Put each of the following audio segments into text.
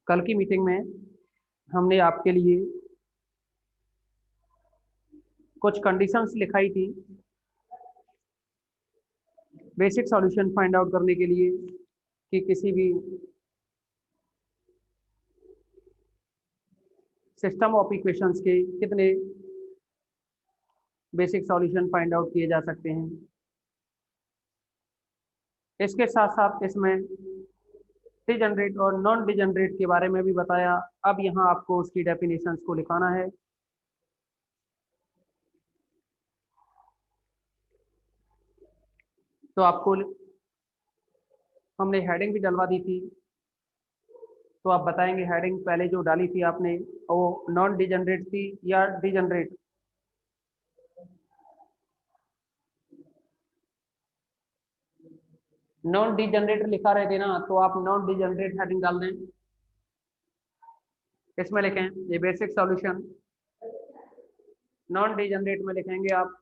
कल की मीटिंग में हमने आपके लिए कुछ कंडीशंस लिखाई थी बेसिक सॉल्यूशन फाइंड आउट करने के लिए कि किसी भी सिस्टम ऑफ इक्वेशंस के कितने बेसिक सॉल्यूशन फाइंड आउट किए जा सकते हैं। इसके साथ साथ इसमें डिजनरेट और नॉन डिजनरेट के बारे में भी बताया। अब यहाँ आपको उसकी डेफिनेशंस को लिखाना है। तो आपको हमने हेडिंग भी डलवा दी थी, तो आप बताएंगे हेडिंग पहले जो डाली थी आपने वो नॉन डिजनरेट थी या डिजनरेट। नॉन डिजनरेट लिखा रहे थे ना, तो आप नॉन डिजनरेट हेडिंग डाल दें। इसमें लिखें ये बेसिक सॉल्यूशन। नॉन डिजनरेट में लिखेंगे आप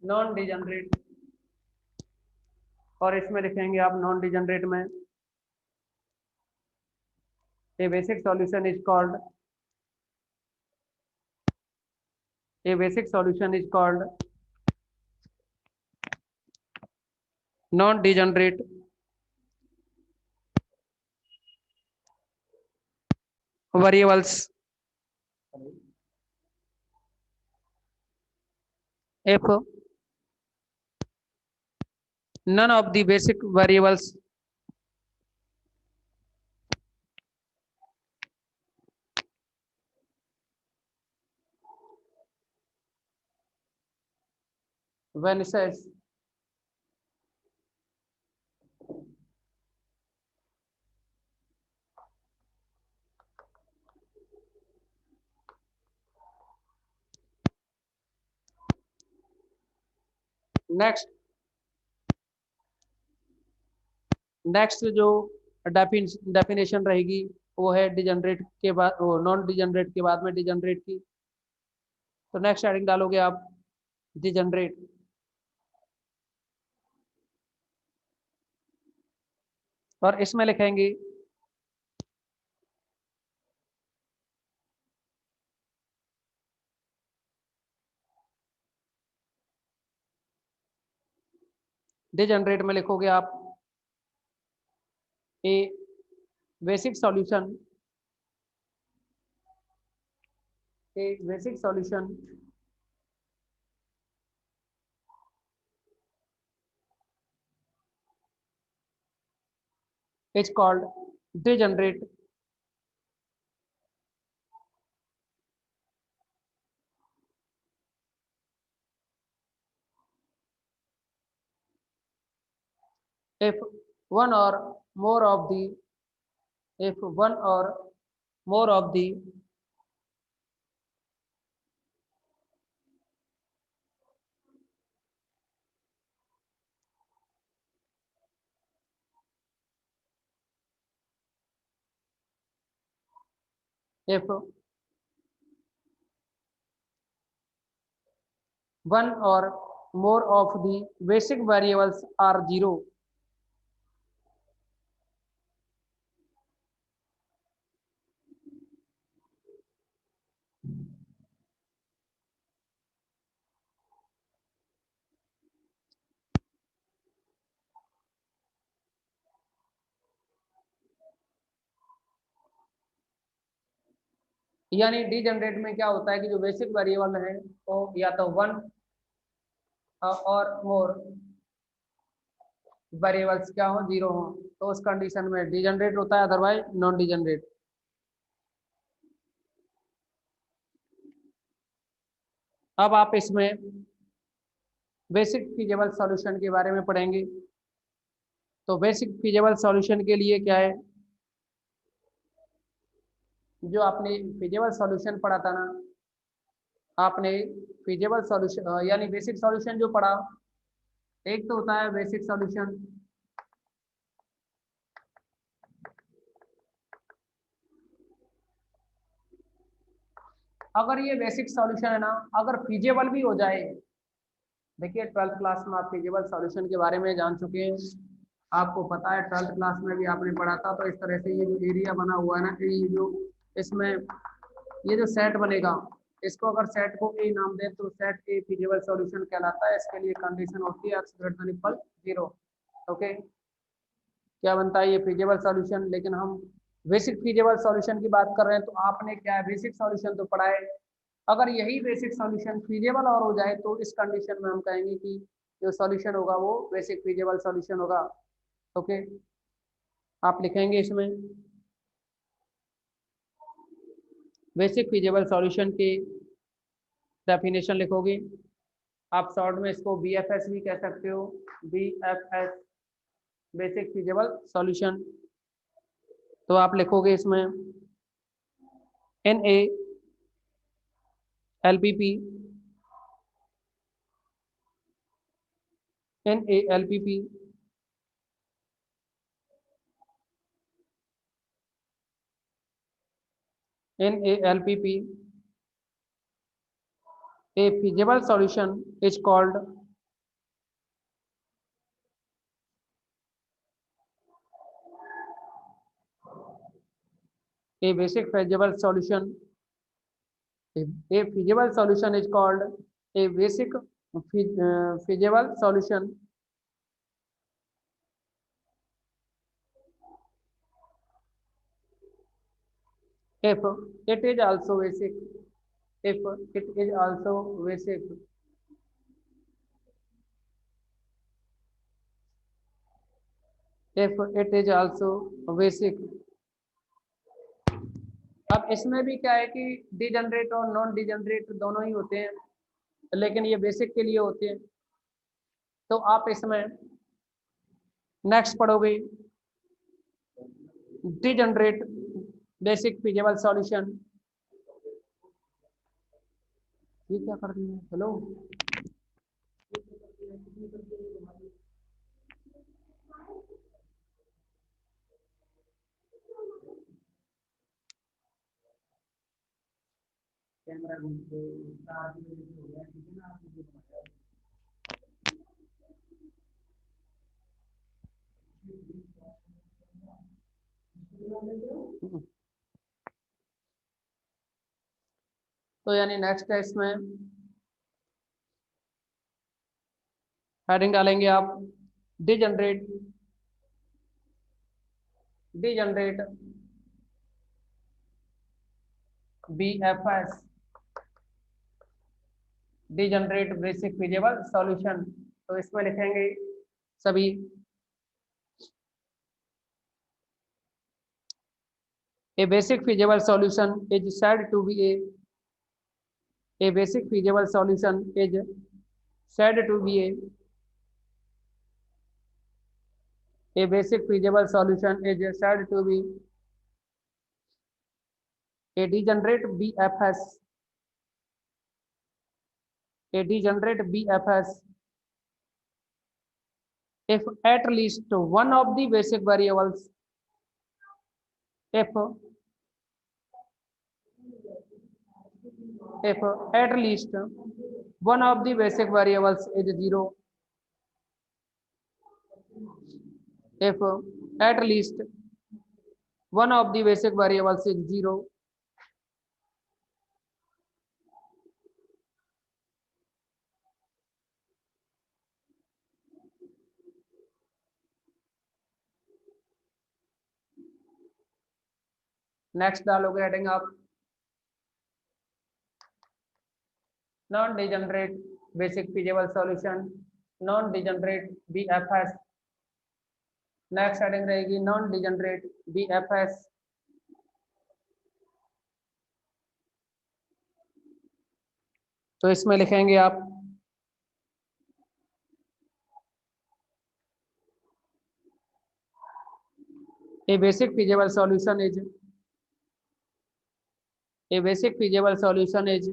नॉन डिजनरेट, और इसमें लिखेंगे आप नॉन डिजनरेट में a basic solution is called a basic solution is called non degenerate variables if none of the basic variables vanishes next. Next जो डेफिनेशन रहेगी वो है डिजनरेट के बाद, वो नॉन डिजनरेट के बाद में डिजनरेट की। तो नेक्स्ट हेडिंग डालोगे आप डिजनरेट, और इसमें लिखेंगे डिजनरेट में लिखोगे आप a basic solution a basic solution is called degenerate if one or more of the if one or more of the if one or more of the basic variables are zero, यानी degenerate में क्या होता है कि जो basic variable है वो या तो वन और मोर वेरिएबल्स क्या हो, जीरो हो, तो उस कंडीशन में डिजनरेट होता है, अदरवाइज नॉन डिजनरेट। अब आप इसमें बेसिक फिजिबल सॉल्यूशन के बारे में पढ़ेंगे। तो बेसिक फिजिबल सॉल्यूशन के लिए क्या है, जो आपने फिजिबल सॉल्यूशन पढ़ा था ना, आपने फिजिबल सॉल्यूशन यानी बेसिक सॉल्यूशन जो पढ़ा, एक तो होता है बेसिक सॉल्यूशन, अगर ये बेसिक सॉल्यूशन है ना, अगर फिजिबल भी हो जाए देखिए 12th क्लास में आप फिजिबल सॉल्यूशन के बारे में जान चुके हैं। आपको पता है 12th क्लास में भी आपने पढ़ा था। तो इस तरह से ये जो एरिया बना हुआ है ना, ये जो इसमें ये जो सेट बनेगा, इसको अगर सेट को ए नाम दें तो सेट ए फिजिबल सॉल्यूशन कहलाता है। इसके लिए कंडीशन होती है x greater than equal 0। Okay, क्या बनता है ये फिजिबल सॉल्यूशन। लेकिन हम बेसिक फिजिबल सॉल्यूशन की बात कर रहे हैं, तो आपने क्या है, बेसिक सॉल्यूशन तो पढ़ा है। अगर यही बेसिक सॉल्यूशन फिजिबल और हो जाए तो इस कंडीशन में हम कहेंगे कि जो सॉल्यूशन होगा वो बेसिक फिजिबल सॉल्यूशन होगा। ओके, आप लिखेंगे इसमें बेसिक फिजिबल सॉल्यूशन की डेफिनेशन लिखोगे। आप शॉर्ट में इसको BFS भी कह सकते हो, BFS बेसिक फिजिबल सॉल्यूशन। तो आप लिखोगे इसमें NaLPP NaLPP NaLPP a feasible solution is called a basic feasible solution. A feasible solution is called a basic feasible solution if it is also basic. If it is also basic. If it is also basic. अब इसमें भी क्या है कि degenerate और non degenerate दोनों ही होते हैं, लेकिन ये बेसिक के लिए होते हैं। तो आप इसमें नेक्स्ट पढ़ोगे डिजनरेट बेसिक फिजिबल सॉल्यूशन। ये क्या कर रही है, हेलो। कैमरा तो यानी नेक्स्ट है इसमें हेडिंग डालेंगे आप degenerate degenerate BFS degenerate basic feasible solution. तो इसमें लिखेंगे सभी a basic feasible solution is said to be a basic feasible solution is said to be a basic feasible solution is said to be a degenerate BFS a degenerate BFS if at least one of the basic variables if if at least one of the basic variables is 0 if at least one of the basic variables is 0 next डालोगे heading आप non degenerate basic feasible solution non degenerate BFS। Next heading रहेगी non degenerate BFS। तो इसमें लिखेंगे आप a basic feasible solution is a basic feasible solution is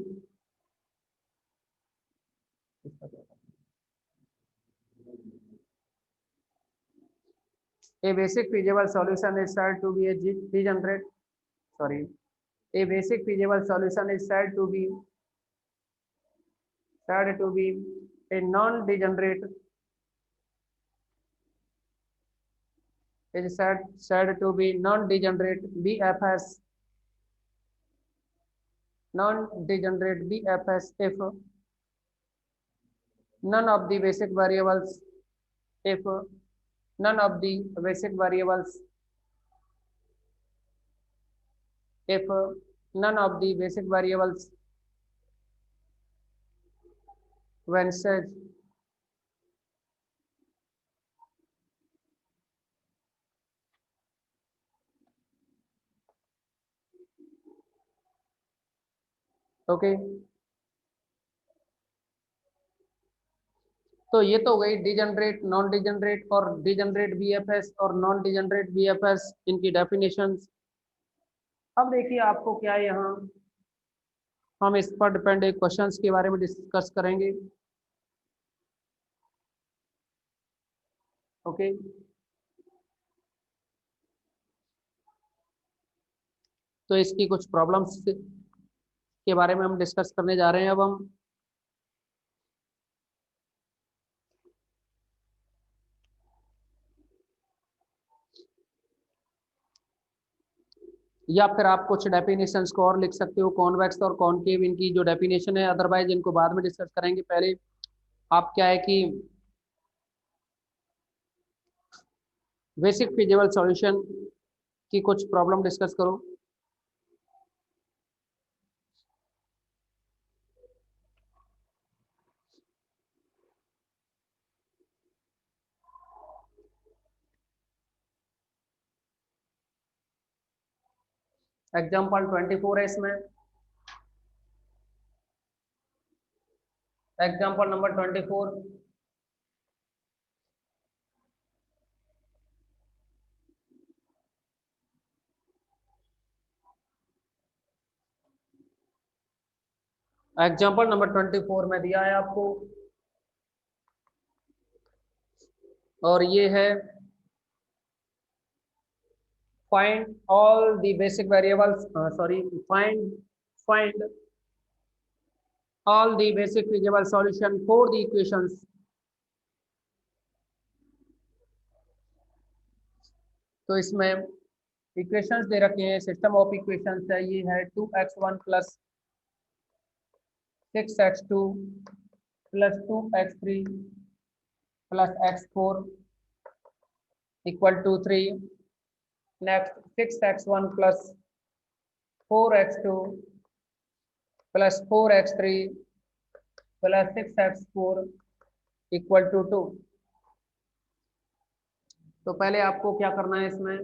a basic feasible solution is said to be a degenerate sorry a basic feasible solution is said to be A non-degenerate is said to be non-degenerate BFS, non-degenerate BFS if none of the basic variables, if none of the basic variables, if none of the basic variables when said okay. तो ये तो हो गई degenerate, non degenerate और degenerate BFS और non degenerate BFS इनकी definitions. अब देखिए आपको क्या है यहाँ, हम इस पर डिपेंड एक क्वेश्चंस के बारे में डिस्कस करेंगे। ओके, तो इसकी कुछ प्रॉब्लम्स के बारे में हम डिस्कस करने जा रहे हैं अब हम। या फिर आप कुछ डेफिनेशंस को और लिख सकते हो, कॉन्वेक्स और कॉनकेव इनकी जो डेफिनेशन है, अदरवाइज इनको बाद में डिस्कस करेंगे। पहले आप क्या है कि बेसिक फिजिबल सॉल्यूशन की कुछ प्रॉब्लम डिस्कस करो। एग्जाम्पल 24 है इसमें, एग्जाम्पल नंबर 24। एग्जाम्पल नंबर 24 में दिया है आपको, और ये है find all the basic variables, sorry, find find all the basic feasible solution for the equations। तो इसमें इक्वेशंस दे रखे हैं, सिस्टम ऑफ इक्वेशंस है, ये है 2x1 plus 6x2 plus 2x3 plus x4 equal to 3। Next 6x1 plus 4x2 plus 4x3 plus 6x4 equal to 2। तो पहले आपको क्या करना है इसमें,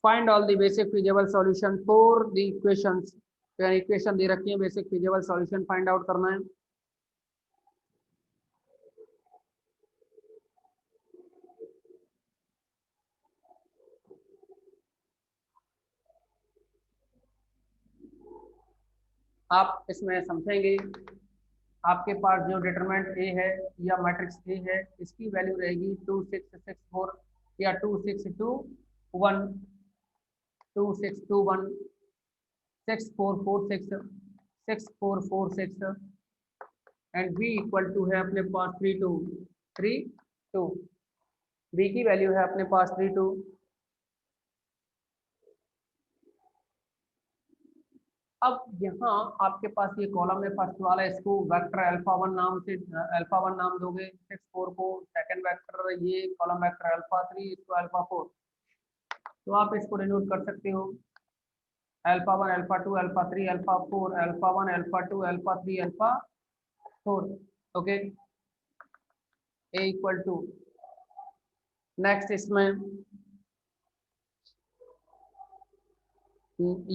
find all the basic feasible solution for the equations. Equation दे रखी है, basic feasible solution find out करना है। आप इसमें समझेंगे, आपके पास जो डिटरमिनेंट ए है या मैट्रिक्स ए है, इसकी वैल्यू रहेगी 2664 या 2621, 2621, 6446, 6446 एंड बी इक्वल टू है अपने पास 3232। बी की वैल्यू है अपने पास 32। अब यहाँ आपके पास ये कॉलम है फर्स्ट वाला, इसको वेक्टर अल्फा वन नाम से, अल्फा वन नाम दोगे 64 को। सेकंड वेक्टर ये कॉलम वेक्टर अल्फा थ्री, इसको अल्फा फोर। तो आप इसको डिनोट कर सकते हो alpha one, alpha two, alpha three, alpha four, alpha one, alpha two, alpha three, alpha four. Okay, A equal to, next इसमें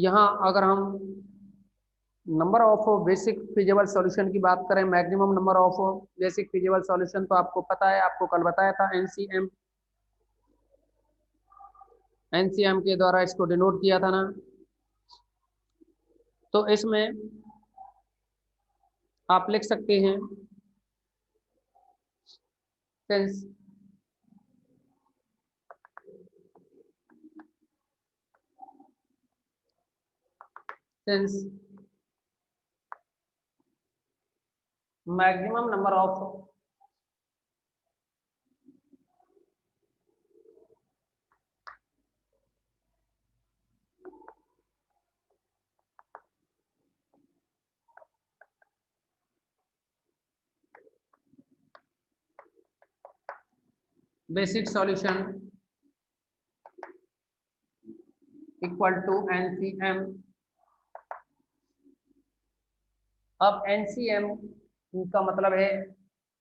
यहाँ अगर हम number of basic feasible solution की बात करें, maximum number of basic feasible solution, तो आपको पता है, आपको कल बताया था एनसीएम, एनसीएम के द्वारा इसको डिनोट किया था ना। तो इसमें आप लिख सकते हैं since since maximum number of basic solution equal to NCM. अब एनसीएम का मतलब है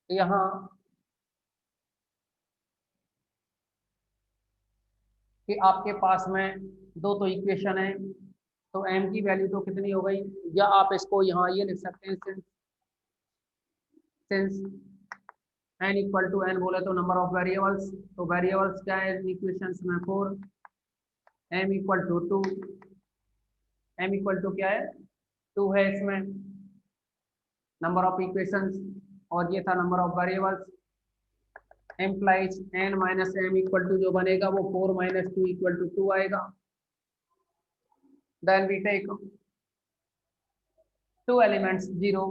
यहाँ कि आपके पास में दो तो इक्वेशन है, तो एम की वैल्यू तो कितनी हो गई, या आप इसको यहाँ ये लिख सकते हैं, since N equal to N बोले तो नंबर ऑफ वेरिएबल्स, तो वेरिएबल्स क्या है इक्वेशंस में 4, M equal to 2, M equal to क्या है 2 है इसमें नंबर ऑफ इक्वेशंस, और ये था number of variables, implies N minus M equal to जो बनेगा वो 4 माइनस 2 इक्वल टू 2 आएगा। Then we take 2 elements 0,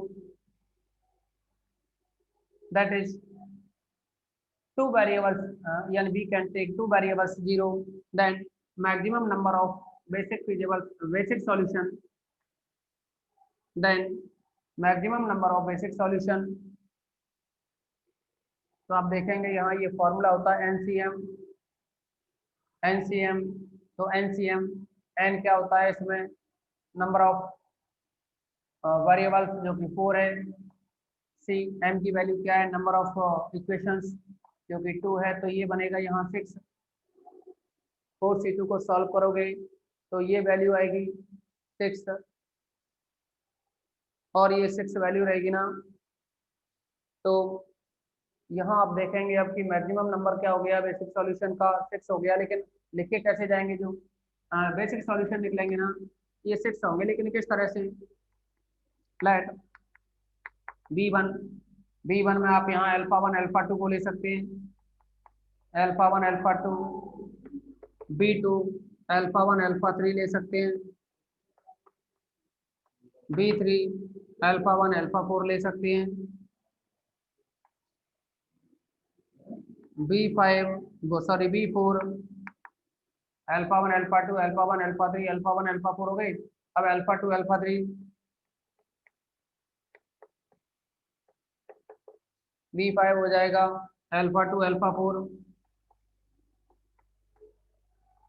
that is 2 variables, and we can take 2 variables 0, then maximum number of basic feasible basic solution, then maximum number of basic solution। तो आप देखेंगे यहाँ ये formula होता है एनसीएम, एनसीएम, तो NCM N क्या होता है इसमें नंबर ऑफ वेरिएबल्स जो कि 4 है, सी एम की वैल्यू क्या है नंबर ऑफ इक्वेशंस जो कि 2 है, तो ये बनेगा यहाँ 6। 4C2 को सॉल्व करोगे तो ये वैल्यू आएगी 6, और ये 6 वैल्यू रहेगी ना, तो यहाँ आप देखेंगे अब कि मैक्सिमम नंबर क्या हो गया बेसिक सॉल्यूशन का 6 हो गया, लेकिन लिख के कैसे जाएंगे, जो बेसिक सॉल्यूशन निकलेंगे ना ये 6 होंगे, लेकिन किस तरह से, लेट B1, B1 में आप यहाँ अल्फा 1 अल्फा 2 को ले सकते हैं, alpha 1 alpha 2, B2 alpha 1 alpha 3 ले सकते हैं, B3 अल्फा 1 अल्फा 4 ले सकते हैं, B5 sorry B4 alpha 1 alpha 2 alpha 1 alpha 3 alpha 1 alpha 4 हो गए। अब अल्फा 2 अल्फा 3 B5 हो जाएगा अल्फा 2 अल्फा 4,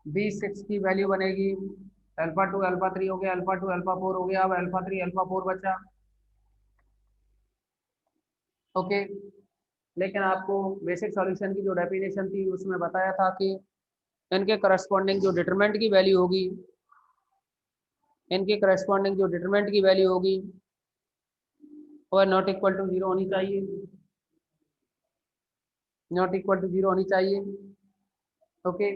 B6 की वैल्यू बनेगी अल्फा 2 अल्फा 3 हो गया, अल्फा 2 अल्फा 4 हो गया, अब अल्फा 3 अल्फा 4 बचा। ओके, लेकिन आपको बेसिक सॉल्यूशन की जो डेफिनेशन थी उसमें बताया था कि इनके करस्पॉन्डिंग जो डिटरमिनेंट की वैल्यू होगी, इनके करस्पॉन्डिंग जो डिटरमिनेंट की वैल्यू होगी वह नॉट इक्वल टू 0 होनी चाहिए, नॉट इक्वल टू 0 होनी चाहिए। ओके,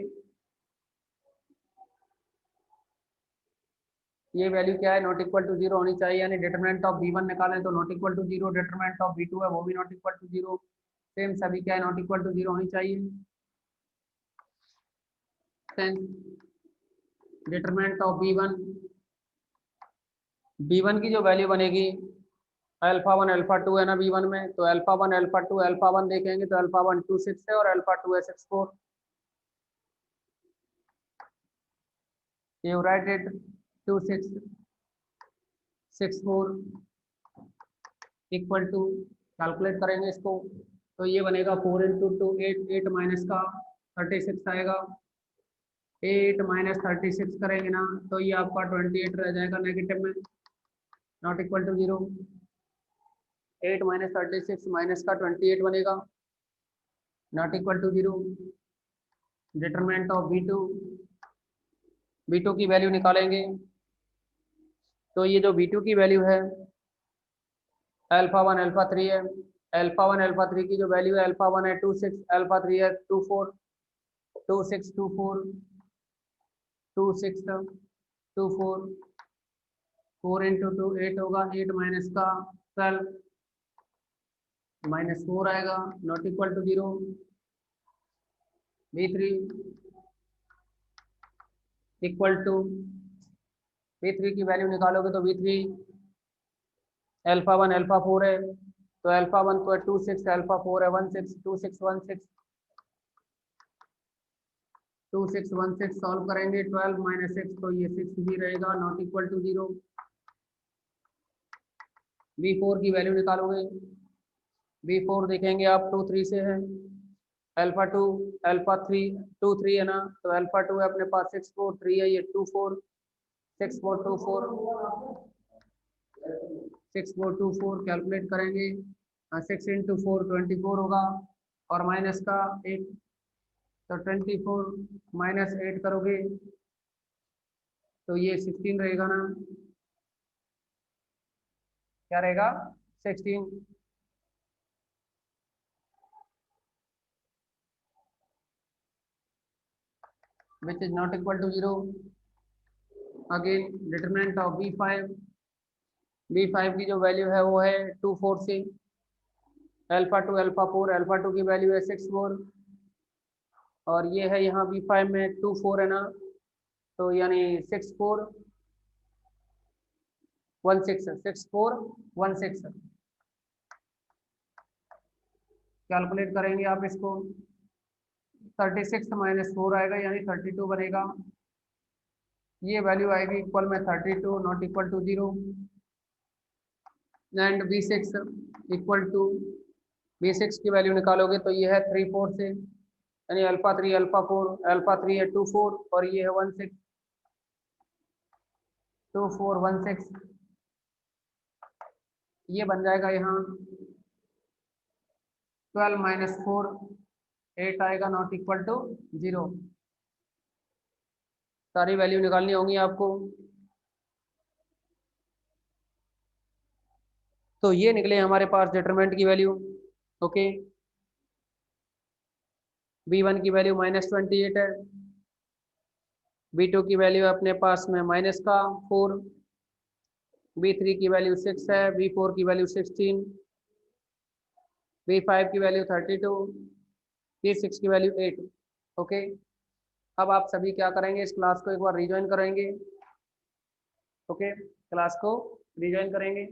ये वैल्यू क्या है नॉट इक्वल टू 0 होनी चाहिए, यानी डिटरमिनेंट ऑफ B1 निकालें तो not equal to 0, determinant of B2 है वो भी नॉट इक्वल टू 0, सेम सभी क्या है नॉट इक्वल टू 0 होनी चाहिए। डिटरमिनेंट ऑफ B1 की जो वैल्यू बनेगी अल्फा 1 अल्फा 2 है ना B1 में, तो अल्फा 1 अल्फा 2 अल्फा 1 देखेंगे तो अल्फा 1 2 6 है और अल्फा 2 है 6 4, you write it 2 6 6 4 equal to, calculate करेंगे इसको तो ये बनेगा 4 इंटू 2 8, 8 माइनस का 36 आएगा, 8 माइनस 36 करेंगे ना तो ये आपका 28 रह जाएगा नेगेटिव में, not equal to 0। 8 minus 36 minus का 28 बनेगा, not equal to 0। Determinant of B2 की वैल्यू निकालेंगे तो ये जो B2 की वैल्यू है अल्फा 1 अल्फा 3 है, अल्फा 1 अल्फा 3 की जो वैल्यू है अल्फा 1 है 2 6, अल्फा 3 है 2 4, 2 6 2 4, 2 6 2 4, 4 इंटू 2 8 होगा, 8 माइनस का 12 माइनस 4 आएगा, not equal to 0। B3 equal to, B3 की वैल्यू निकालोगे तो B3 अल्फा 1 अल्फा 4 है तो अल्फा 1 तो है 2 6, अल्फा 4 है 1 6, 2 6 1 6, 2 6 1 6 सॉल्व करेंगे, 12 माइनस 6 तो ये 6 भी रहेगा, नॉट इक्वल टू 0। V4 की वैल्यू निकालोगे, V4 देखेंगे आप 2 3 से है, अल्फा 2 अल्फा 3 2 3 है ना, तो अल्फा 2 है अपने पास 6 4 3 है, ये 2 4 6 4 2 4 6 4 2 4 कैलकुलेट करेंगे, 6 इंटू 4 24 होगा, और माइनस का 8, तो 24 माइनस 8 करोगे तो ये 16 रहेगा ना, क्या रहेगा 16, which is not equal to 0। Again determinant of V5 की जो वैल्यू है वो है 2 4 से, अल्फा 2 अल्फा 4, अल्फा 2 की वैल्यू है 6 4, और ये है यहाँ V5 में 2 4 है ना, तो यानी 6 4 1 6 6 4 1 6 कैलकुलेट करेंगे आप इसको, 36 माइनस 4 आएगा यानी 32 बनेगा, ये वैल्यू आएगी इक्वल में 32 not equal to 0, and V6 equal to, V6 की वैल्यू निकालोगे तो ये है 3 4 से, यानी अल्फा 3 अल्फा 4, अल्फा 3 है 2 4 और ये है 1 6, 2 4 1 6, ये बन जाएगा यहाँ 12 माइनस 4 8 आएगा नॉट इक्वल टू 0। सारी वैल्यू निकालनी होंगी आपको, तो ये निकले हमारे पास डिटरमिनेंट की वैल्यू। ओके, V1 की वैल्यू -28 है, V2 की वैल्यू अपने पास में माइनस का 4, V3 की वैल्यू 6 है, V4 की वैल्यू 16, V5 की वैल्यू 32, V6 की वैल्यू 8। ओके, अब आप सभी क्या करेंगे, इस क्लास को एक बार रिज्वाइन करेंगे। ओके, क्लास को रिज्वाइन करेंगे।